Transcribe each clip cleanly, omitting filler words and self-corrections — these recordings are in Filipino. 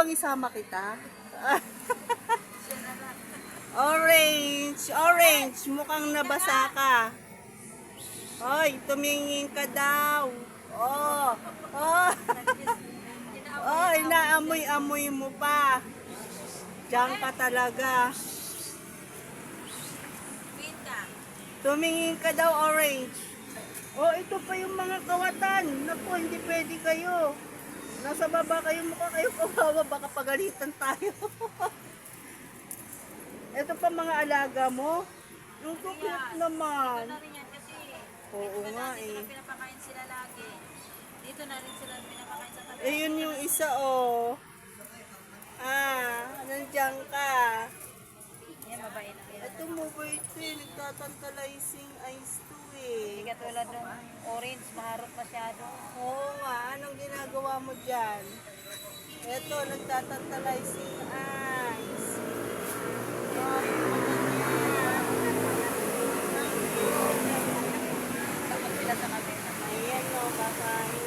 bang isama kita? Orange, orange, mukhang nabasa ka. Hoy, tumingin ka daw. Oh, oh. Oh, inaamoy-amoy mo pa. Diyan ka talaga. Tumingin ka daw, orange. Oh, ito pa yung mga kawatan. Naku, hindi pwede kayo. Nasa baba kayo, mukha kayo kawawa. Baka pagalitan tayo. Ito pa mga alaga mo. Yung cute naman. Oo nga eh. Pinapakain sila lagi. Dito na rin sila pinapakain sa tabi. Eh, yun yung isa, oh. Nandiyan ka. Yan, mabait. Ito mabait eh. Nagtatantalizing eyes to eh. Hindi katulad ng orange, maharot masyado. Oo nga, anong ginagawa mo dyan? Ito, nagtatantalizing eyes. Takot sila sa kami. Ayan o, kakain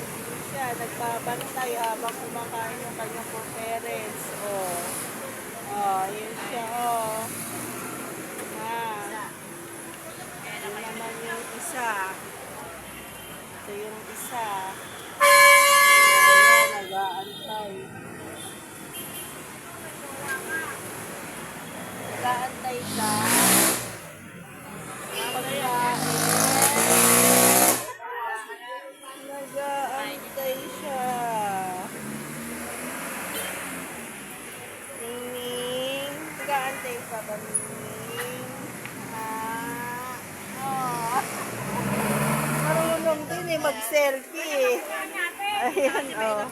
siya. Nagpapantay habang kumakain yung kanyang parents. Oh. Oh, yun siya. Oh. Yun naman yung isa. Ito yung isa. Ayan, nag-aantay. Nag-aantay ka. Nag-aantay siya. Ning, nag-aantay ka ba, Ning? Marunong din eh, mag-selfie eh. Ayan, oh.